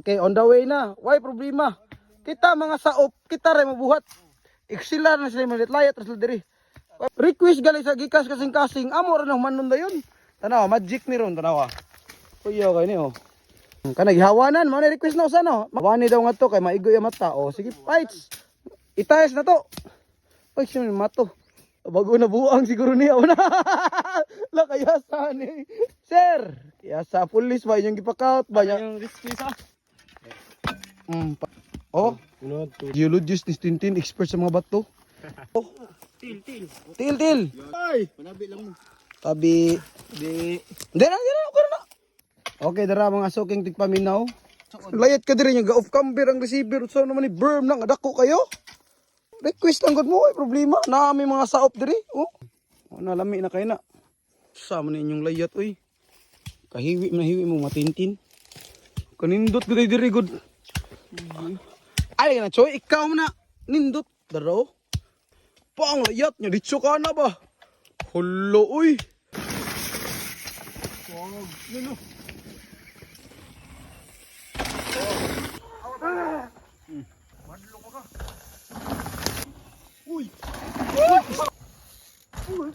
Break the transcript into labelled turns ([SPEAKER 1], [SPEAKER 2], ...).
[SPEAKER 1] Okay, on the way na. Why problema? Kita mga saop, kita rin mabuhat. Iksilar na sila malit layat sila diri. Request gali sa gikas kasing-kasing. Amo rin ang manon dayon. Tanawa, magic ni ron, tanawa. Kuya kay ni oh. Kanang gihawanan, mo na request na usa no. Mawani daw nga to kay maigoy ang mata. Oh, sige, fights. Itayas na to. Oy, sino ni mato? Bago na buang siguro niya una. La kaya sa ni. Sir, kaya sa pulis ba yung gipakaut ba
[SPEAKER 2] Yung risky sa.
[SPEAKER 1] Oh, geologist ni Tintin, expert sa mga bato. Oh,
[SPEAKER 2] Til.
[SPEAKER 1] til.
[SPEAKER 2] Ay, panabi lang mo.
[SPEAKER 1] Tabi.
[SPEAKER 2] Di.
[SPEAKER 1] Dera, okay na. Okay, dara mga suking tigpaminaw. Layat ka diri yung ga-off camber ang receiver. So naman ni berm nang adako kayo. Request lang gud mo ay problema. Naami mga saop diri. Oh. Ano lami na kay na. Sa man inyong layat oy. Kahiwi na hiwi mo matintin. Kanindot gud diri gud. Ay na choy, ikaw na nindot daro. Pang layat nya ditso ka na ba? Hulo uy. Wag, no. Madlo ka. Uy. Uy.